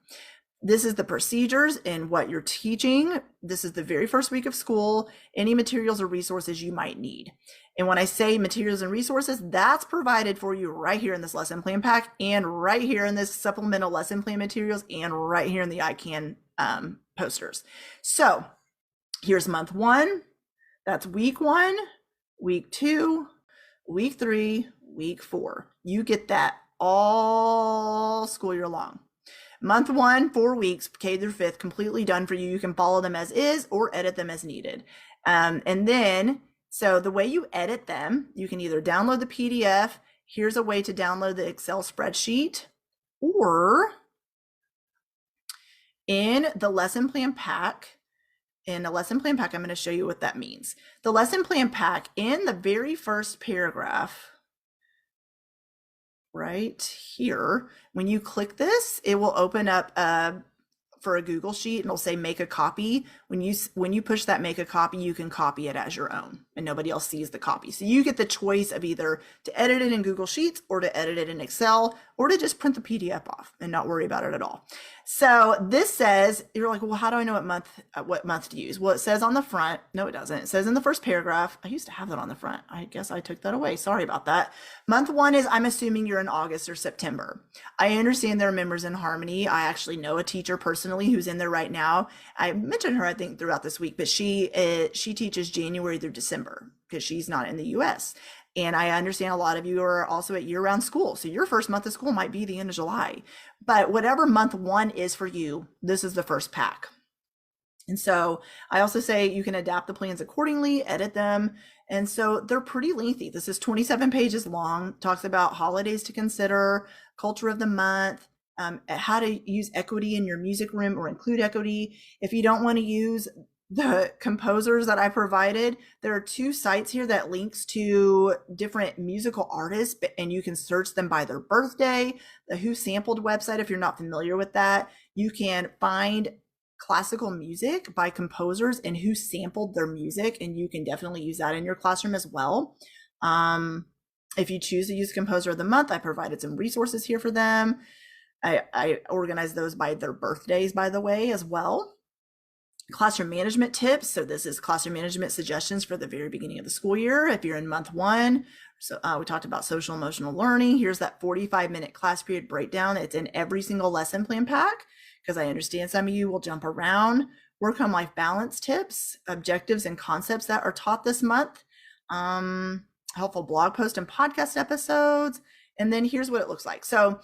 This is the procedures and what you're teaching. This is the very first week of school, any materials or resources you might need. And when I say materials and resources, that's provided for you right here in this lesson plan pack, and right here in this supplemental lesson plan materials, and right here in the I Can posters. So here's month 1, that's week 1, week 2, week 3, week 4. You get that all school year long. Month 1, 4 weeks, K through 5th, completely done for you. You can follow them as is or edit them as needed. And then, so the way you edit them, you can either download the PDF. Here's a way to download the Excel spreadsheet, or in the lesson plan pack. In a lesson plan pack, I'm going to show you what that means. The lesson plan pack, in the very first paragraph, right here, when you click this, it will open up for a Google Sheet, and it'll say make a copy. When you push that make a copy, you can copy it as your own, and nobody else sees the copy. So you get the choice of either to edit it in Google Sheets, or to edit it in Excel, or to just print the PDF off and not worry about it at all. So this says, you're like, well, how do I know what month to use? Well, it says on the front. No, it doesn't. It says in the first paragraph. I used to have that on the front. I guess I took that away. Sorry about that. Month 1 is, I'm assuming you're in August or September. I understand there are members in Harmony. I actually know a teacher personally who's in there right now. I mentioned her, I think, throughout this week, but she teaches January through December because she's not in the US. And I understand a lot of you are also at year-round school. So your first month of school might be the end of July. But whatever month 1 is for you, this is the first pack. And so I also say you can adapt the plans accordingly, edit them. And so they're pretty lengthy. This is 27 pages long, talks about holidays to consider, culture of the month, how to use equity in your music room or include equity. If you don't want to use the composers that I provided, there are 2 sites here that links to different musical artists, and you can search them by their birthday. The Who Sampled website, if you're not familiar with that, you can find classical music by composers and who sampled their music, and you can definitely use that in your classroom as well. If you choose to use composer of the month, I provided some resources here for them. I organized those by their birthdays, by the way, as well. Classroom management tips. So this is classroom management suggestions for the very beginning of the school year. If you're in month 1, so we talked about social emotional learning. Here's that 45-minute class period breakdown. It's in every single lesson plan pack, because I understand some of you will jump around. Work home life balance tips, objectives and concepts that are taught this month. Helpful blog post and podcast episodes. And then here's what it looks like. So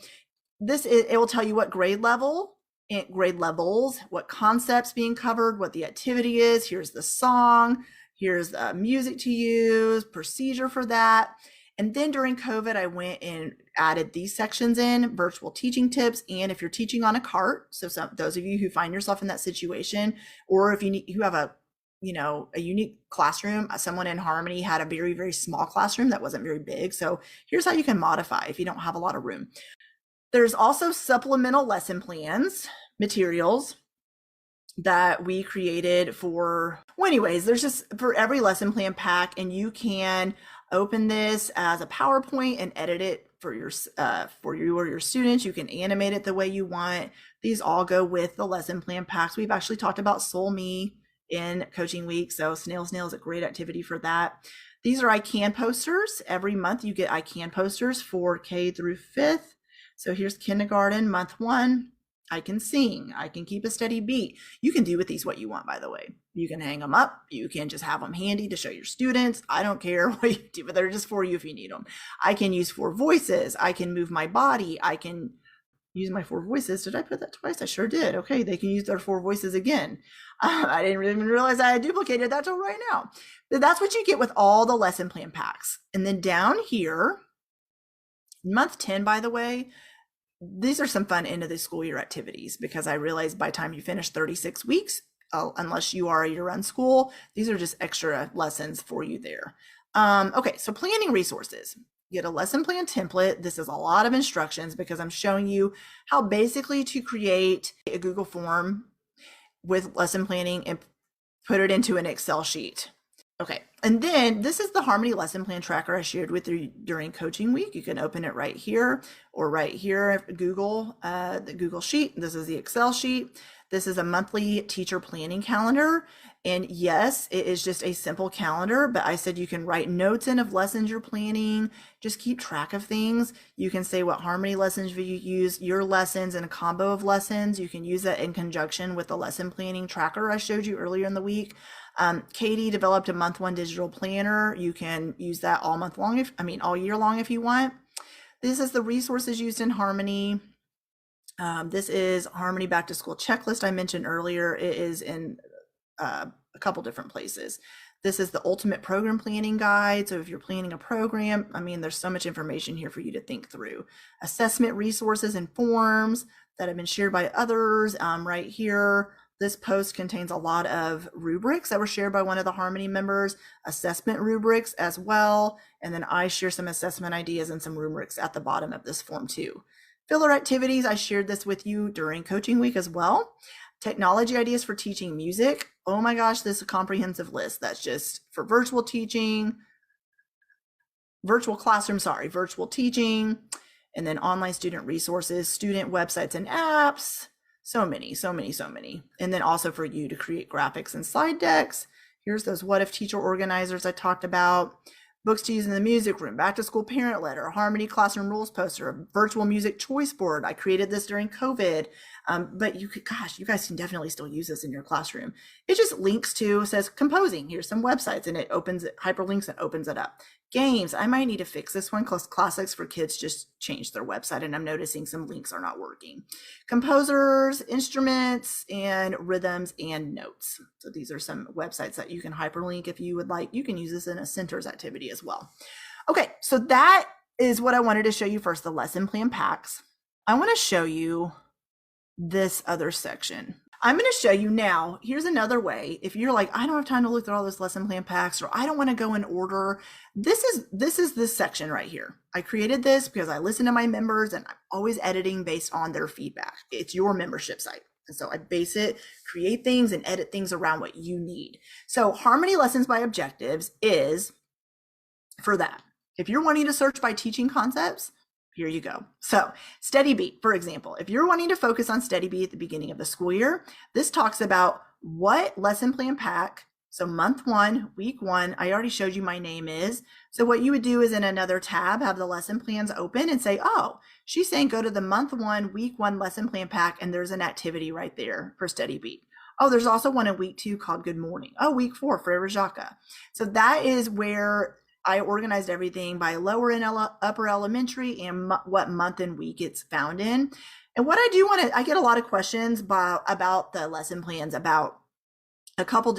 it will tell you what grade levels, what concepts being covered, what the activity is. Here's the song, here's the music to use, procedure for that. And then during COVID, I went and added these sections in, virtual teaching tips. And if you're teaching on a cart, so those of you who find yourself in that situation, or if you have a unique classroom, someone in Harmony had a very, very small classroom that wasn't very big. So here's how you can modify if you don't have a lot of room. There's also supplemental lesson plans, materials that we created for, well, anyways, there's just for every lesson plan pack, and you can open this as a PowerPoint and edit it for you or your students. You can animate it the way you want. These all go with the lesson plan packs. We've actually talked about Soul Me in Coaching Week, so Snail is a great activity for that. These are I Can posters. Every month you get I Can posters for K through 5th. So here's kindergarten, month 1. I can sing. I can keep a steady beat. You can do with these what you want, by the way. You can hang them up. You can just have them handy to show your students. I don't care what you do, but they're just for you if you need them. I can use 4 voices. I can move my body. I can, use my 4 voices. Did I put that twice? I sure did. Okay, they can use their 4 voices again. I didn't even realize I had duplicated that till right now. But that's what you get with all the lesson plan packs. And then down here, month 10, by the way, these are some fun end of the school year activities, because I realized by the time you finish 36 weeks, unless you are a year-round school, these are just extra lessons for you there. Okay, so planning resources. Get a lesson plan template. This is a lot of instructions because I'm showing you how basically to create a Google form with lesson planning and put it into an Excel sheet. Okay, and then this is the Harmony lesson plan tracker I shared with you during coaching week. You can open it right here or right here, Google, the Google sheet. This is the Excel sheet. This is a monthly teacher planning calendar. And yes, it is just a simple calendar, but I said you can write notes in of lessons you're planning, just keep track of things. You can say what Harmony lessons you use, your lessons and a combo of lessons. You can use that in conjunction with the lesson planning tracker I showed you earlier in the week. Katie developed a month 1 digital planner. You can use that all month long, all year long if you want. This is the resources used in Harmony. This is Harmony Back to School checklist I mentioned earlier. It is in a couple different places. This is the ultimate program planning guide. So if you're planning a program, there's so much information here for you to think through. Assessment resources and forms that have been shared by others right here. This post contains a lot of rubrics that were shared by one of the Harmony members, assessment rubrics as well. And then I share some assessment ideas and some rubrics at the bottom of this form too. Filler activities, I shared this with you during coaching week as well. Technology ideas for teaching music. Oh my gosh, this is a comprehensive list. That's just for virtual teaching, virtual teaching, and then online student resources, student websites and apps. So many. And then also for you to create graphics and slide decks. Here's those what if teacher organizers I talked about. Books to use in the music room, back to school parent letter, Harmony classroom rules poster, a virtual music choice board. I created this during COVID, but you guys can definitely still use this in your classroom. It just links to, says composing. Here's some websites, and it opens it, hyperlinks and opens it up. Games, I might need to fix this one because Classics for Kids just changed their website and I'm noticing some links are not working. Composers, instruments, and rhythms and notes. So these are some websites that you can hyperlink if you would like. You can use this in a centers activity as well. Okay, so that is what I wanted to show you first, the lesson plan packs. I want to show you this other section. I'm going to show you now, here's another way. If you're like, I don't have time to look through all those lesson plan packs, or I don't want to go in order. This is this section right here. I created this because I listen to my members and I'm always editing based on their feedback. It's your membership site. And so I base it, create things and edit things around what you need. So Harmony Lessons by Objectives is for that. If you're wanting to search by teaching concepts, here you go. So Steady Beat, for example, if you're wanting to focus on Steady Beat at the beginning of the school year, this talks about what lesson plan pack. So month 1, week 1, I already showed you my name is. So what you would do is in another tab, have the lesson plans open and say, oh, she's saying go to the month 1, week 1 lesson plan pack. And there's an activity right there for Steady Beat. Oh, there's also one in week 2 called Good Morning. Oh, week 4, Frere Jacques. So that is where I organized everything by lower and upper elementary and what month and week it's found in. And what I do want to, I get a lot of questions about the lesson plans, about a couple,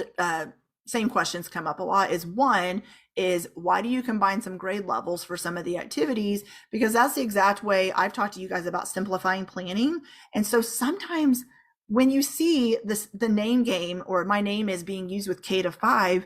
same questions come up a lot is one is why do you combine some grade levels for some of the activities? Because that's the exact way I've talked to you guys about simplifying planning. And so sometimes when you see this, the name game or my name is being used with K to 5,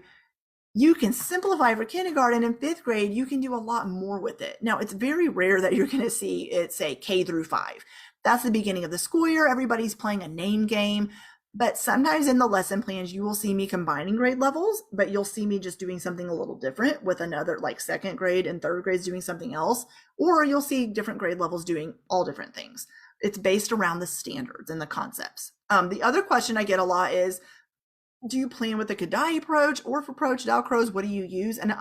you can simplify for kindergarten. In 5th grade, you can do a lot more with it. Now, it's very rare that you're going to see it say K through 5. That's the beginning of the school year. Everybody's playing a name game. But sometimes in the lesson plans, you will see me combining grade levels, but you'll see me just doing something a little different with another, like 2nd grade and 3rd grades doing something else. Or you'll see different grade levels doing all different things. It's based around the standards and the concepts. The other question I get a lot is, do you plan with the Kodály approach, Orff approach, Dalcroze? What do you use? And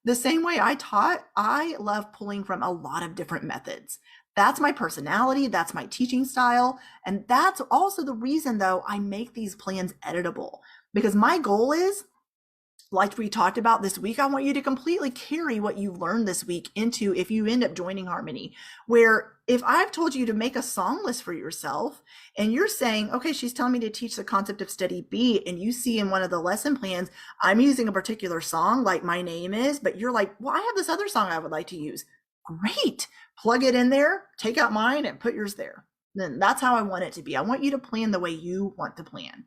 the same way I taught, I love pulling from a lot of different methods. That's my personality. That's my teaching style. And that's also the reason, though, I make these plans editable, because my goal is like we talked about this week, I want you to completely carry what you learned this week into if you end up joining Harmony, where if I've told you to make a song list for yourself and you're saying, okay, she's telling me to teach the concept of steady beat, and you see in one of the lesson plans, I'm using a particular song like My Name Is, but you're like, well, I have this other song I would like to use. Great. Plug it in there, take out mine and put yours there. Then that's how I want it to be. I want you to plan the way you want to plan.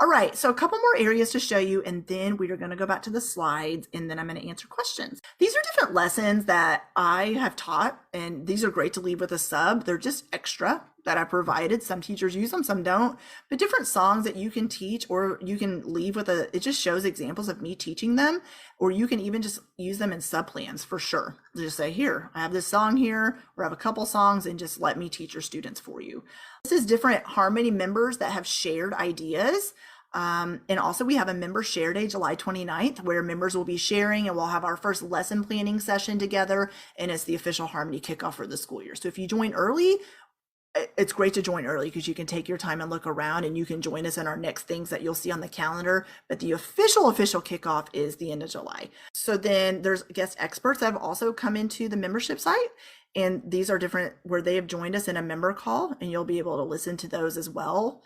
All right, so a couple more areas to show you, and then we are going to go back to the slides, and then I'm going to answer questions. These are different lessons that I have taught, and these are great to leave with a sub. They're just extra that I provided. Some teachers use them, some don't, but different songs that you can teach, or you can leave with it just shows examples of me teaching them, or you can even just use them in sub plans for sure. Just say, here, I have this song here, or I have a couple songs, and just let me teach your students for you. This is different Harmony members that have shared ideas. And also we have a member share day, July 29th, where members will be sharing, and we'll have our first lesson planning session together. And it's the official Harmony kickoff for the school year. So if you join early, it's great to join early because you can take your time and look around, and you can join us in our next things that you'll see on the calendar. But the official kickoff is the end of July. So then there's guest experts that have also come into the membership site. And these are different where they have joined us in a member call, and you'll be able to listen to those as well.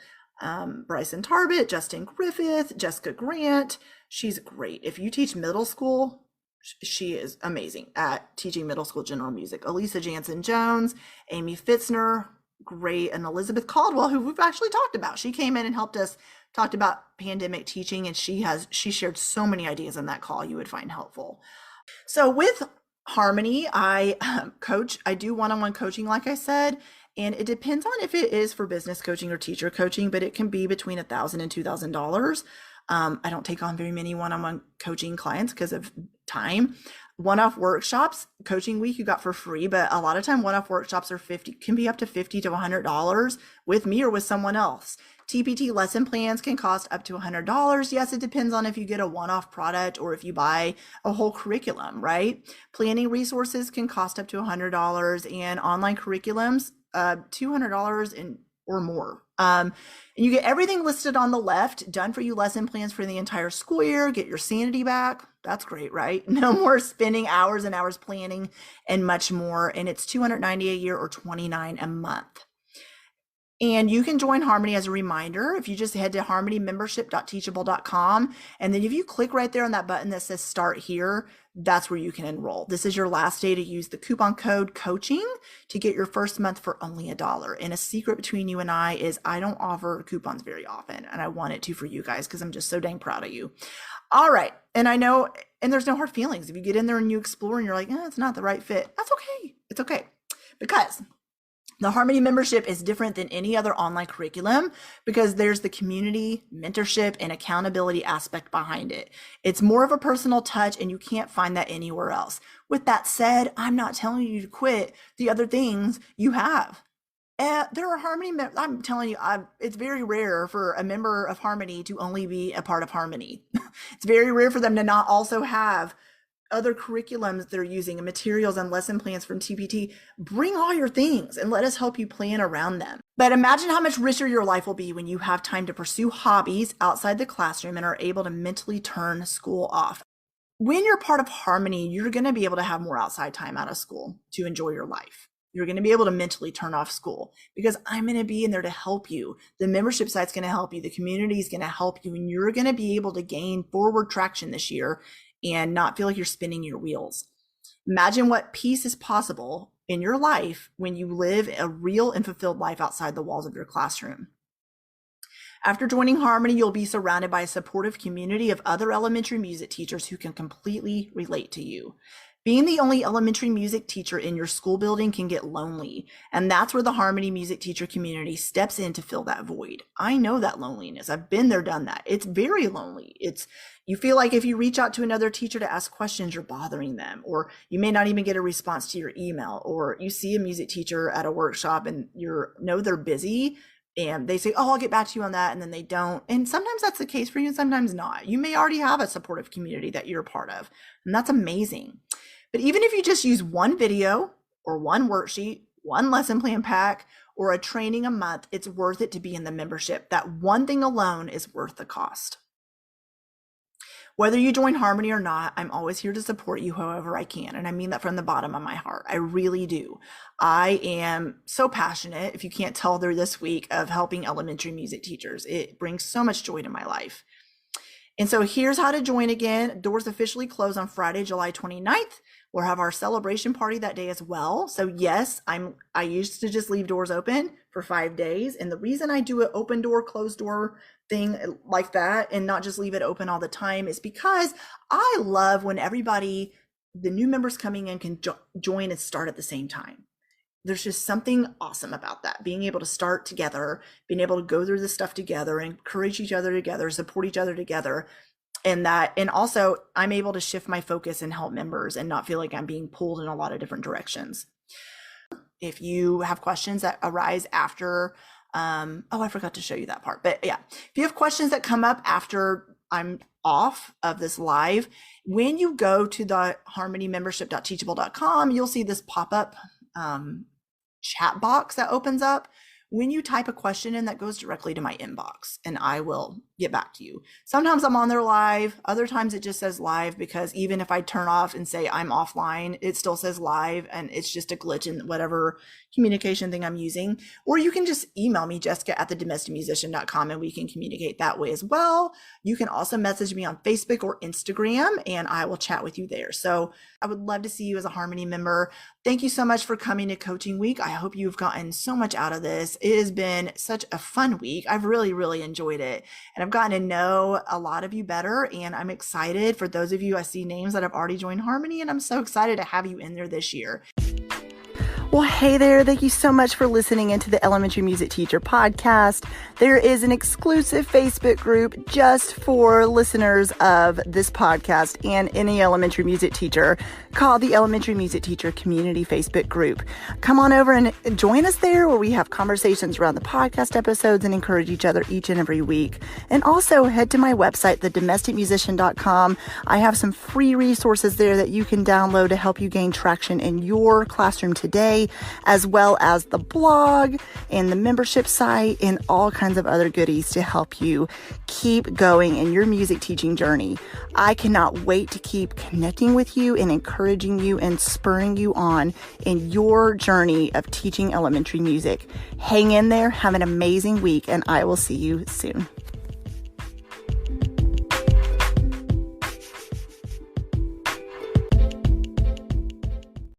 Bryson Tarbett, Justin Griffith, Jessica Grant. She's great. If you teach middle school, she is amazing at teaching middle school general music. Elisa Jansen Jones, Amy Fitzner, great, and Elizabeth Caldwell, who we've actually talked about. She came in and helped us talk about pandemic teaching, and she shared so many ideas in that call you would find helpful. So with Harmony, I do one-on-one coaching, like I said, and it depends on if it is for business coaching or teacher coaching, but it can be between $1,000 and $2,000. I don't take on very many one-on-one coaching clients because of time. One-off workshops, coaching week you got for free, but a lot of time one-off workshops can be up to $50 to $100 with me or with someone else. TPT lesson plans can cost up to $100. Yes, it depends on if you get a one-off product or if you buy a whole curriculum, right? Planning resources can cost up to $100, and online curriculums, $200 or more. And you get everything listed on the left, done for you lesson plans for the entire school year, get your sanity back. That's great, right? No more spending hours and hours planning and much more. And it's $290 a year or $29 a month. And you can join Harmony as a reminder if you just head to harmonymembership.teachable.com. And then if you click right there on that button that says start here, that's where you can enroll. This is your last day to use the coupon code coaching to get your first month for only $1. And a secret between you and I is I don't offer coupons very often, and I wanted to for you guys because I'm just so dang proud of you. All right. And I know, and there's no hard feelings. If you get in there and you explore and you're like, it's not the right fit, that's okay. It's okay. Because the Harmony membership is different than any other online curriculum because there's the community, mentorship, and accountability aspect behind it. It's more of a personal touch, and you can't find that anywhere else. With that said, I'm not telling you to quit the other things you have. There are Harmony, I'm telling you, it's very rare for a member of Harmony to only be a part of Harmony. It's very rare for them to not also have other curriculums they're using and materials and lesson plans from TPT. Bring all your things and let us help you plan around them. But imagine how much richer your life will be when you have time to pursue hobbies outside the classroom and are able to mentally turn school off. When you're part of Harmony, you're going to be able to have more outside time out of school to enjoy your life. You're going to be able to mentally turn off school because I'm going to be in there to help you. The membership site's going to help you. The community is going to help you, and you're going to be able to gain forward traction this year and not feel like you're spinning your wheels. Imagine what peace is possible in your life when you live a real and fulfilled life outside the walls of your classroom. After joining Harmony, you'll be surrounded by a supportive community of other elementary music teachers who can completely relate to you. Being the only elementary music teacher in your school building can get lonely, and that's where the Harmony music teacher community steps in to fill that void. I know that loneliness. I've been there, done that. It's very lonely. You feel like if you reach out to another teacher to ask questions, you're bothering them, or you may not even get a response to your email, or you see a music teacher at a workshop and they're busy and they say, I'll get back to you on that, and then they don't. And sometimes that's the case for you and sometimes not. You may already have a supportive community that you're a part of, and that's amazing. But even if you just use one video or one worksheet, one lesson plan pack, or a training a month, it's worth it to be in the membership. That one thing alone is worth the cost. Whether you join Harmony or not, I'm always here to support you however I can. And I mean that from the bottom of my heart. I really do. I am so passionate, if you can't tell through this week, of helping elementary music teachers. It brings so much joy to my life. And so here's how to join again. Doors officially close on Friday, July 29th. We'll have our celebration party that day as well. So yes, I used to just leave doors open for 5 days. And the reason I do an open door, closed door thing like that and not just leave it open all the time is because I love when everybody, the new members coming in, can join and start at the same time. There's just something awesome about that, being able to start together, being able to go through this stuff together, encourage each other together, support each other together. And also I'm able to shift my focus and help members and not feel like I'm being pulled in a lot of different directions. If you have questions that arise after, I forgot to show you that part, but yeah, if you have questions that come up after I'm off of this live, when you go to the harmonymembership.teachable.com, you'll see this pop-up chat box that opens up. When you type a question in, that goes directly to my inbox and I will get back to you. Sometimes I'm on there live. Other times it just says live, because even if I turn off and say I'm offline, it still says live, and it's just a glitch in whatever communication thing I'm using. Or you can just email me, jessica@thedomesticmusician.com, and we can communicate that way as well. You can also message me on Facebook or Instagram and I will chat with you there. So I would love to see you as a Harmony member. Thank you so much for coming to Coaching Week. I hope you've gotten so much out of this. It has been such a fun week. I've really, really enjoyed it. And I've gotten to know a lot of you better. And I'm excited for those of you, I see names that have already joined Harmony, and I'm so excited to have you in there this year. Well, hey there. Thank you so much for listening into the Elementary Music Teacher Podcast. There is an exclusive Facebook group just for listeners of this podcast and any elementary music teacher called the Elementary Music Teacher Community Facebook group. Come on over and join us there, where we have conversations around the podcast episodes and encourage each other each and every week. And also head to my website, thedomesticmusician.com. I have some free resources there that you can download to help you gain traction in your classroom today, as well as the blog and the membership site and all kinds of other goodies to help you keep going in your music teaching journey. I cannot wait to keep connecting with you and encouraging you and spurring you on in your journey of teaching elementary music. Hang in there, have an amazing week, and I will see you soon.